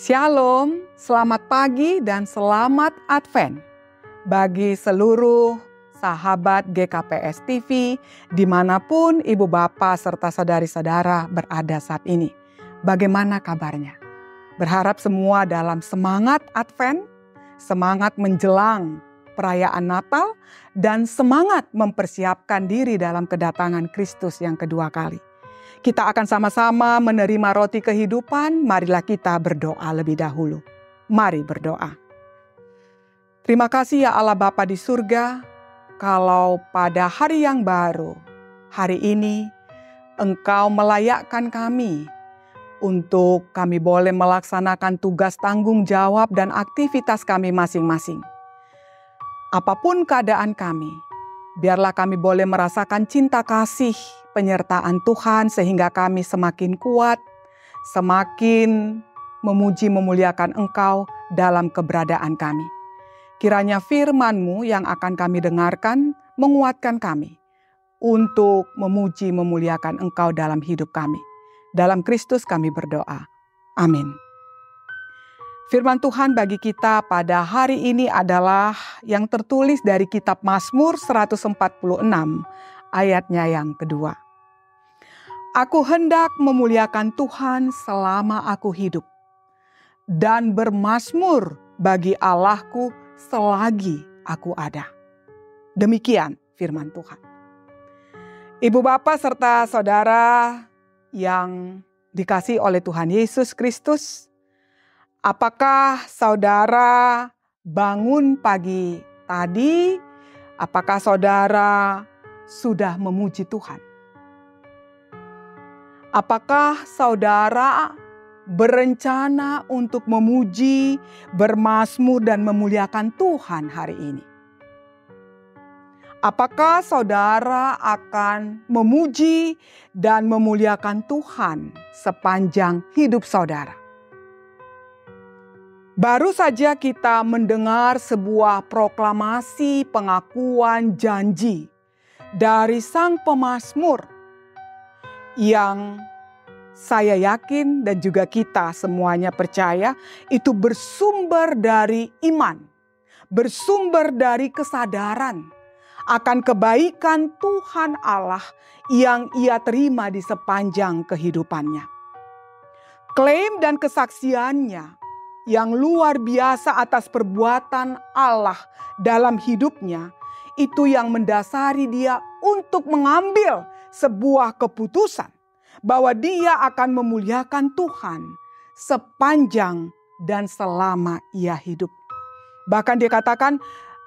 Shalom, selamat pagi dan selamat Advent bagi seluruh sahabat GKPS TV dimanapun ibu bapak serta saudari-saudara berada saat ini. Bagaimana kabarnya? Berharap semua dalam semangat Advent, semangat menjelang perayaan Natal, dan semangat mempersiapkan diri dalam kedatangan Kristus yang kedua kali. Kita akan sama-sama menerima roti kehidupan. Marilah kita berdoa lebih dahulu. Mari berdoa. Terima kasih ya Allah Bapa di surga, kalau pada hari yang baru, hari ini Engkau melayakkan kami untuk kami boleh melaksanakan tugas tanggung jawab dan aktivitas kami masing-masing. Apapun keadaan kami, biarlah kami boleh merasakan cinta kasih penyertaan Tuhan sehingga kami semakin kuat, semakin memuji memuliakan Engkau dalam keberadaan kami. Kiranya firman-Mu yang akan kami dengarkan menguatkan kami untuk memuji memuliakan Engkau dalam hidup kami. Dalam Kristus kami berdoa. Amin. Firman Tuhan bagi kita pada hari ini adalah yang tertulis dari kitab Mazmur 146 ayatnya yang kedua. Aku hendak memuliakan Tuhan selama aku hidup dan bermazmur bagi Allahku selagi aku ada. Demikian firman Tuhan. Ibu bapak serta saudara yang dikasihi oleh Tuhan Yesus Kristus, apakah saudara bangun pagi tadi? Apakah saudara sudah memuji Tuhan? Apakah saudara berencana untuk memuji, bermazmur dan memuliakan Tuhan hari ini? Apakah saudara akan memuji dan memuliakan Tuhan sepanjang hidup saudara? Baru saja kita mendengar sebuah proklamasi pengakuan janji dari sang pemazmur yang saya yakin dan juga kita semuanya percaya itu bersumber dari iman, bersumber dari kesadaran akan kebaikan Tuhan Allah yang ia terima di sepanjang kehidupannya. Klaim dan kesaksiannya yang luar biasa atas perbuatan Allah dalam hidupnya, itu yang mendasari dia untuk mengambil sebuah keputusan bahwa dia akan memuliakan Tuhan sepanjang dan selama ia hidup. Bahkan dia katakan,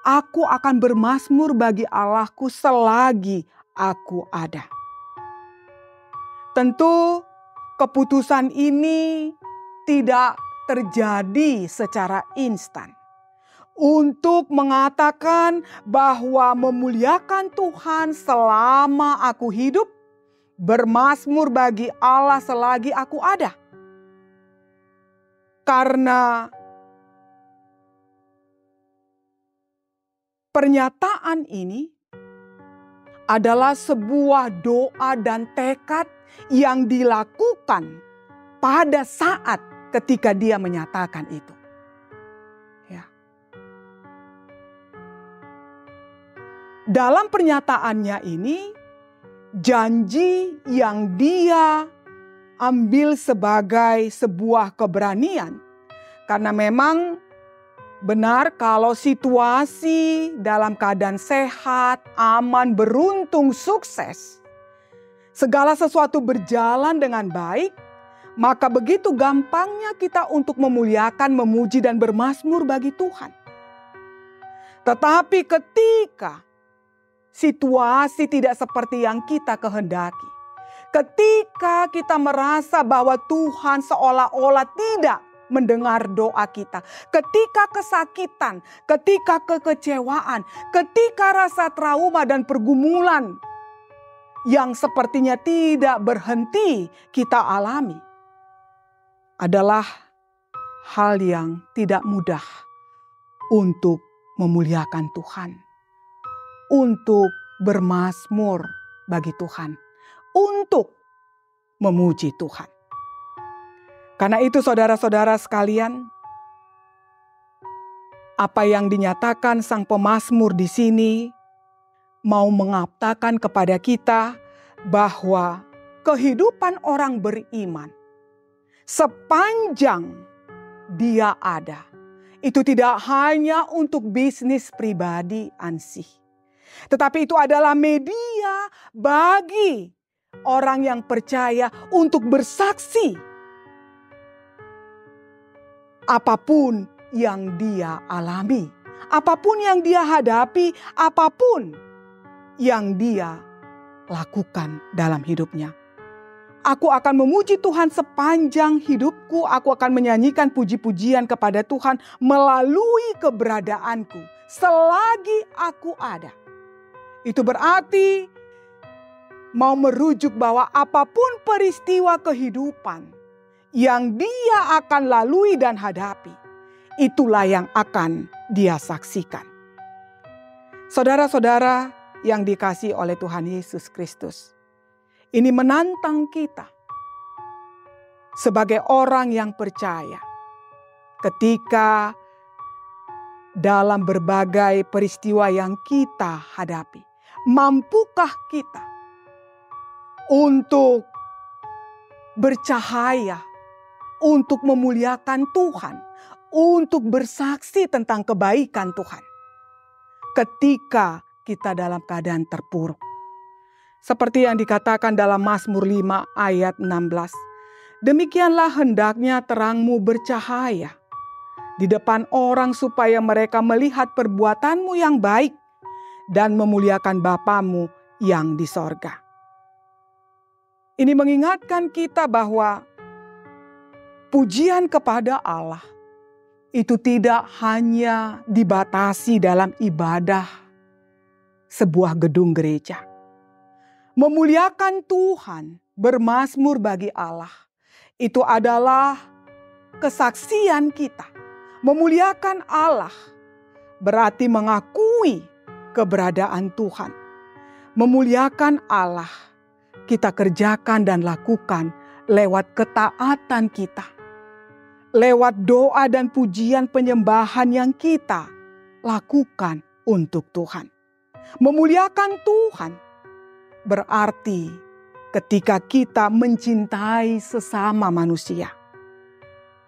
aku akan bermazmur bagi Allahku selagi aku ada. Tentu keputusan ini tidak terjadi secara instan. Untuk mengatakan bahwa memuliakan Tuhan selama aku hidup, bermazmur bagi Allah selagi aku ada. Karena pernyataan ini adalah sebuah doa dan tekad yang dilakukan pada saat ketika dia menyatakan itu. Dalam pernyataannya ini, janji yang dia ambil sebagai sebuah keberanian. Karena memang benar kalau situasi dalam keadaan sehat, aman, beruntung, sukses, segala sesuatu berjalan dengan baik, maka begitu gampangnya kita untuk memuliakan, memuji dan bermazmur bagi Tuhan. Tetapi ketika situasi tidak seperti yang kita kehendaki, ketika kita merasa bahwa Tuhan seolah-olah tidak mendengar doa kita, ketika kesakitan, ketika kekecewaan, ketika rasa trauma dan pergumulan yang sepertinya tidak berhenti kita alami, adalah hal yang tidak mudah untuk memuliakan Tuhan, untuk bermazmur bagi Tuhan, untuk memuji Tuhan. Karena itu saudara-saudara sekalian, apa yang dinyatakan sang pemazmur di sini mau mengatakan kepada kita bahwa kehidupan orang beriman sepanjang dia ada, itu tidak hanya untuk bisnis pribadi ansih, tetapi itu adalah media bagi orang yang percaya untuk bersaksi apapun yang dia alami, apapun yang dia hadapi, apapun yang dia lakukan dalam hidupnya. Aku akan memuji Tuhan sepanjang hidupku. Aku akan menyanyikan puji-pujian kepada Tuhan melalui keberadaanku selagi aku ada. Itu berarti mau merujuk bahwa apapun peristiwa kehidupan yang dia akan lalui dan hadapi, itulah yang akan dia saksikan. Saudara-saudara yang dikasihi oleh Tuhan Yesus Kristus, ini menantang kita sebagai orang yang percaya ketika dalam berbagai peristiwa yang kita hadapi. Mampukah kita untuk bercahaya, untuk memuliakan Tuhan, untuk bersaksi tentang kebaikan Tuhan ketika kita dalam keadaan terpuruk? Seperti yang dikatakan dalam Mazmur 5 ayat 16. Demikianlah hendaknya terangmu bercahaya di depan orang supaya mereka melihat perbuatanmu yang baik dan memuliakan Bapamu yang di sorga. Ini mengingatkan kita bahwa pujian kepada Allah itu tidak hanya dibatasi dalam ibadah sebuah gedung gereja. Memuliakan Tuhan, bermazmur bagi Allah, itu adalah kesaksian kita. Memuliakan Allah berarti mengakui keberadaan Tuhan. Memuliakan Allah kita kerjakan dan lakukan lewat ketaatan kita. Lewat doa dan pujian penyembahan yang kita lakukan untuk Tuhan. Memuliakan Tuhan berarti ketika kita mencintai sesama manusia.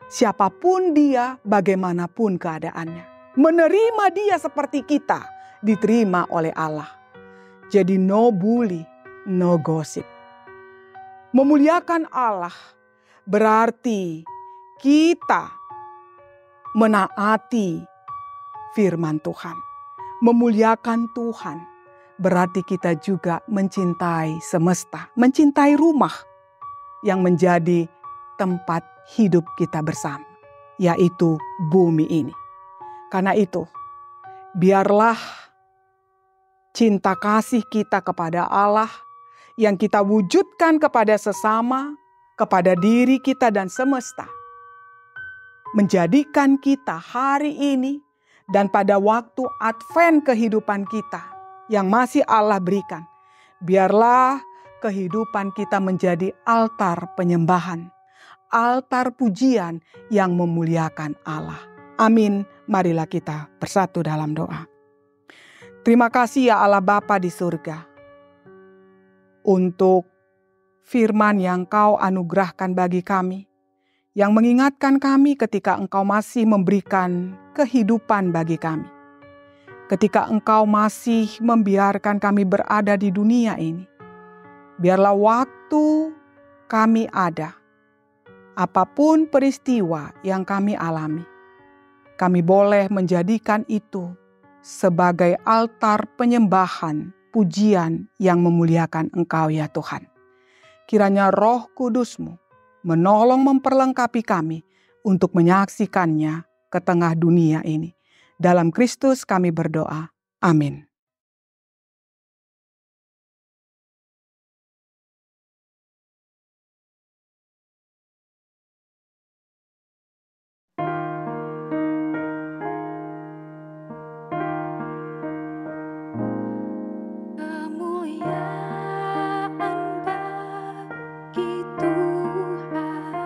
Siapapun dia, bagaimanapun keadaannya. Menerima dia seperti kita, diterima oleh Allah. Jadi no bully, no gossip. Memuliakan Allah berarti kita menaati firman Tuhan. Memuliakan Tuhan berarti kita juga mencintai semesta, mencintai rumah yang menjadi tempat hidup kita bersama, yaitu bumi ini. Karena itu, biarlah cinta kasih kita kepada Allah yang kita wujudkan kepada sesama, kepada diri kita dan semesta, menjadikan kita hari ini dan pada waktu Advent kehidupan kita yang masih Allah berikan, biarlah kehidupan kita menjadi altar penyembahan, altar pujian yang memuliakan Allah. Amin. Marilah kita bersatu dalam doa. Terima kasih ya Allah Bapa di surga, untuk firman yang Kau anugerahkan bagi kami, yang mengingatkan kami ketika Engkau masih memberikan kehidupan bagi kami. Ketika Engkau masih membiarkan kami berada di dunia ini, biarlah waktu kami ada, apapun peristiwa yang kami alami, kami boleh menjadikan itu sebagai altar penyembahan, pujian yang memuliakan Engkau ya Tuhan. Kiranya Roh Kudus-Mu menolong memperlengkapi kami untuk menyaksikannya ke tengah dunia ini. Dalam Kristus kami berdoa. Amin. Kemuliaan bagi Tuhan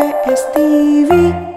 GKPS TV.